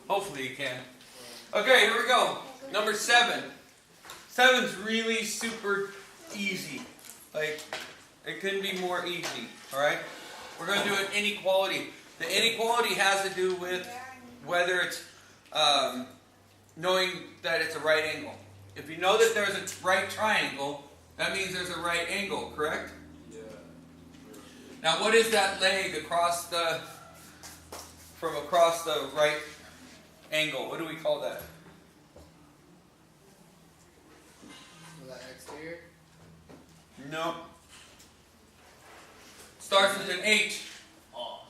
Hopefully you can. Okay, here we go. Number 7. 7's really super easy. Like, it couldn't be more easy. Alright? We're going to do an inequality. The inequality has to do with whether it's knowing that it's a right angle. If you know that there's a right triangle, that means there's a right angle, correct? Yeah. Now, what is that leg across the right angle? What do we call that? Is that exterior? No. Starts with an H. Oh,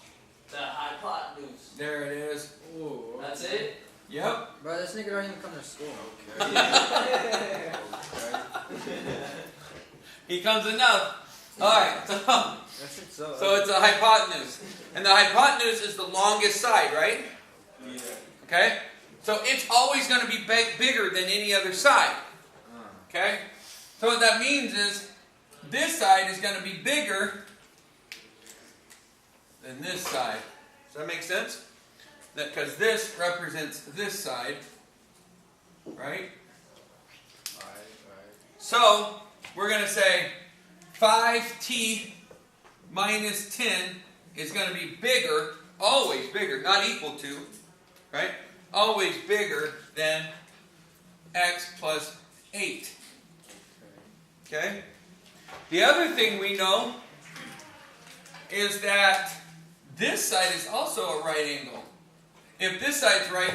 the hypotenuse. There it is. Ooh. That's it? Yep. Bro, this nigga don't even come to school. Okay. He comes enough. Alright, so it's a hypotenuse. And the hypotenuse is the longest side, right? Yeah. Okay? So it's always going to be bigger than any other side. Okay? So what that means is this side is going to be bigger than this side. Does that make sense? Because this represents this side. Right? So we're going to say 5t minus 10 is going to be bigger, always bigger, not equal to, right? Always bigger than x plus 8. Okay? The other thing we know is that this side is also a right angle. If this side's right,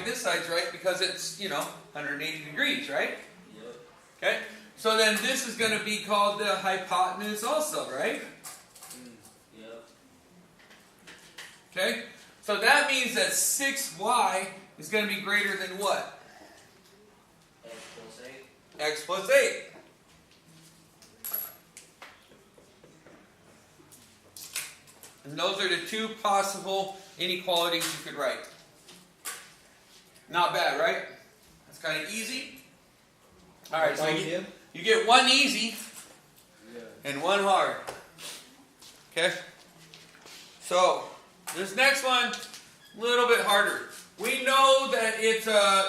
because it's, 180 degrees, right? Yep. Okay? So then this is going to be called the hypotenuse also, right? Yep. Okay? So that means that 6y is going to be greater than what? X plus 8. X plus 8. And those are the two possible inequalities you could write. Not bad, right? That's kind of easy. Alright, so you get one easy and one hard. Okay? So, this next one, a little bit harder. We know that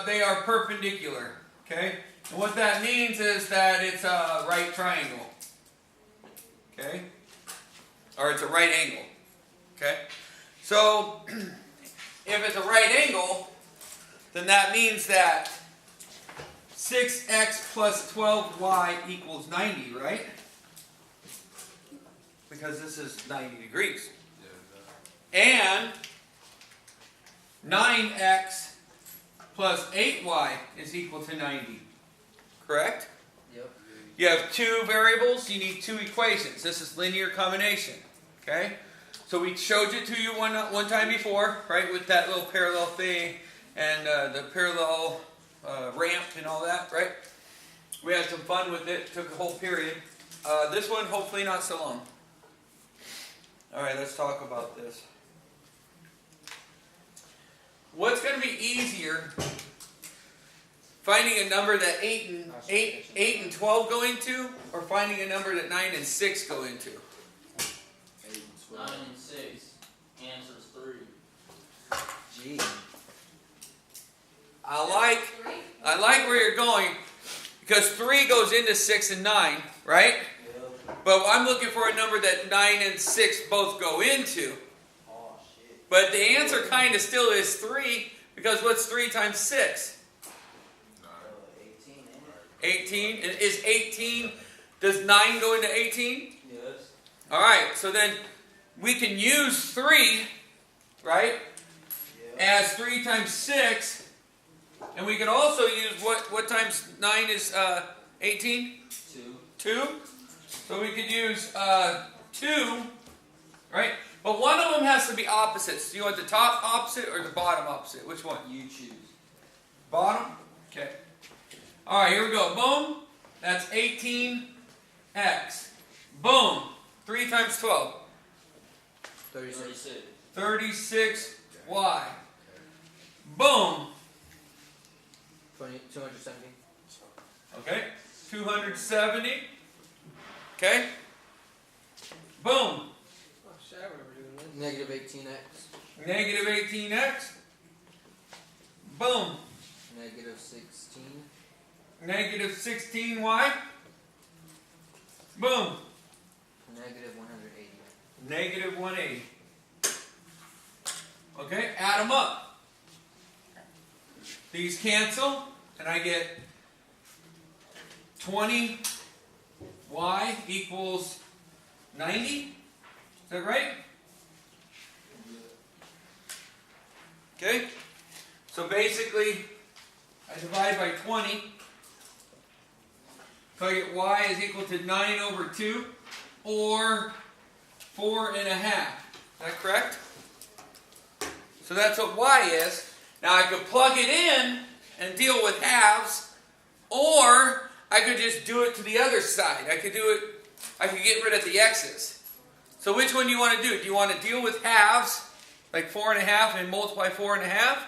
they are perpendicular. Okay? And what that means is that it's a right triangle. Okay? Or it's a right angle. Okay? So, if it's a right angle, then that means that 6x plus 12y equals 90, right? Because this is 90 degrees. And 9x plus 8y is equal to 90. Correct? Yep. You have two variables, you need two equations. This is linear combination. Okay? So we showed it to you one time before, right? With that little parallel thing and the parallel ramp and all that, right? We had some fun with it. Took a whole period. This one, hopefully not so long. Alright, let's talk about this. What's going to be easier? Finding a number that 8 and 12 go into, or finding a number that 9 and 6 go into? 9 and 6. Answer's 3. Gee. I like where you're going, because 3 goes into 6 and 9, right? Yep. But I'm looking for a number that 9 and 6 both go into. Oh, shit. But the answer kind of still is 3, because what's 3 times 6? 18, 18. Is 18, does 9 go into 18? Yes. Alright, so then we can use 3, right, as 3 times 6. And we can also use what times 9 is 18? 2. 2. So we could use 2, right? But one of them has to be opposites. Do you want the top opposite or the bottom opposite? Which one? You choose. Bottom? Okay. Alright, here we go. Boom. That's 18x. Boom. 3 times 12. 36. 36y. Boom. 270. Okay. 270. Okay. Boom. Oh shit, I remember doing this. Negative 18x. Negative 18x. Boom. Negative 16. Negative 16y. Boom. Negative 180. Negative 180. Okay, add them up. These cancel, and I get 20y equals 90. Is that right? Okay, so basically, I divide by 20. So I get y is equal to 9 over 2, or 4 and a half. Is that correct? So that's what y is. Now I could plug it in and deal with halves, or I could just do it to the other side. I could get rid of the x's. So which one do you want to do? Do you want to deal with halves, like 4 and a half, and multiply 4 and a half?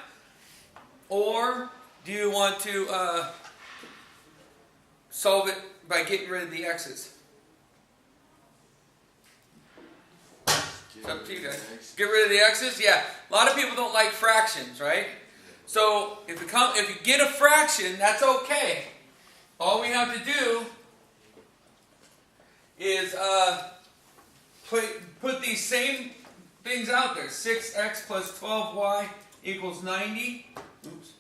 Or do you want to solve it by getting rid of the x's? It's up to you guys. Get rid of the x's? Yeah. A lot of people don't like fractions, right? So if you get a fraction, that's okay. All we have to do is put these same things out there. 6x plus 12y equals 90. Oops.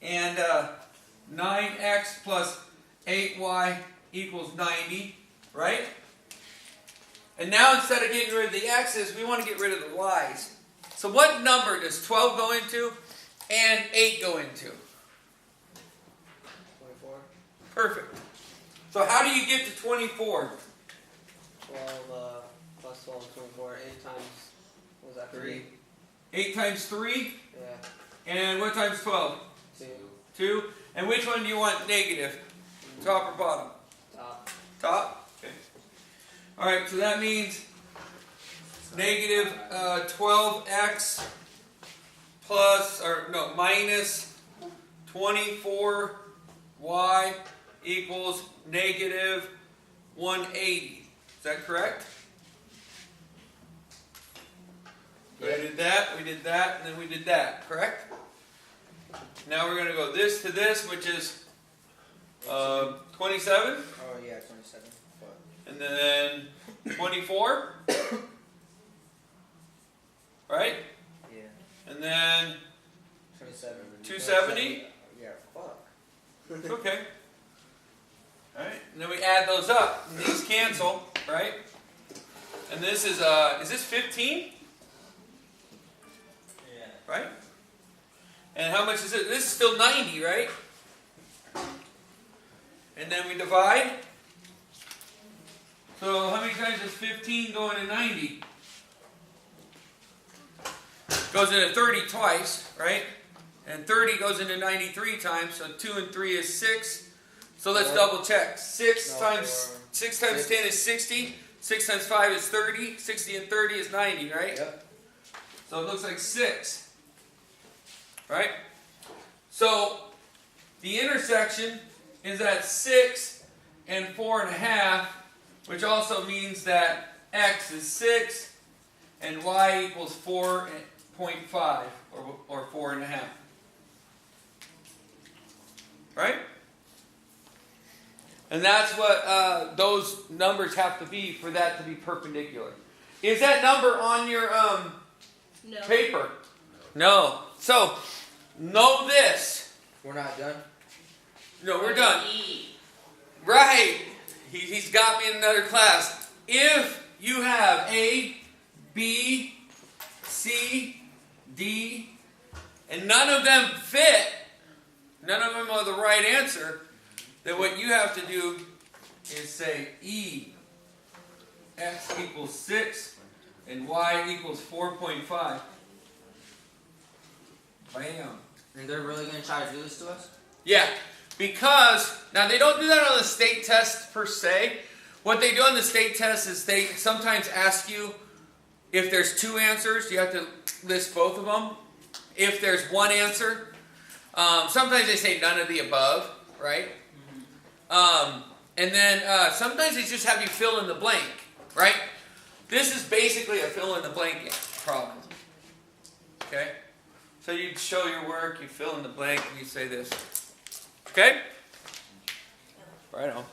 And 9x plus 8y equals 90, right? And now instead of getting rid of the x's, we want to get rid of the y's. So what number does 12 go into and 8 go into? 24. Perfect. So how do you get to 24? 12 plus 12 is 24. 8 times, what was that, 3? 8 times 3? Yeah. And what times 12? 2. 2. And which one do you want negative? Top or bottom? Top. Top? Okay. Alright, so that means negative 12x minus 24y equals negative 180. Is that correct? Yeah. We did that, and then we did that, correct? Now we're going to go this to this, which is 27, Oh, yeah, 27. What? and then 24, right? Yeah. And then 27. 270? Yeah, fuck. Okay. Alright, and then we add those up, and these cancel, right? And this is this 15? Yeah. Right? And how much is it? This is still 90, right? And then we divide. So how many times does 15 go into 90? Goes into 30 twice, right? And 30 goes into 93 times, so 2 and 3 is 6. So let's double check. 6 times 10 is 60. 6 times 5 is 30. 60 and 30 is 90, right? Yep. So it looks like 6. Right? So the intersection is at 6 and 4 and a half, which also means that x is 6 and y equals 4.5 or 4 and a half. Right? And that's what those numbers have to be for that to be perpendicular. Is that number on your No. paper? No. So, know this. We're not done? No, we're done. E. Right. He's got me in another class. If you have A, B, C, D, and none of them fit, none of them are the right answer, then what you have to do is say E, x equals 6, and y equals 4.5. Bam. And they're really going to try to do this to us? Yeah, because, now they don't do that on the state test per se. What they do on the state test is they sometimes ask you if there's 2 answers, you have to list both of them. If there's 1 answer, sometimes they say none of the above, right? And then sometimes they just have you fill in the blank, right? This is basically a fill in the blank problem. Okay? So you'd show your work, you fill in the blank, and you say this. Okay? Right on.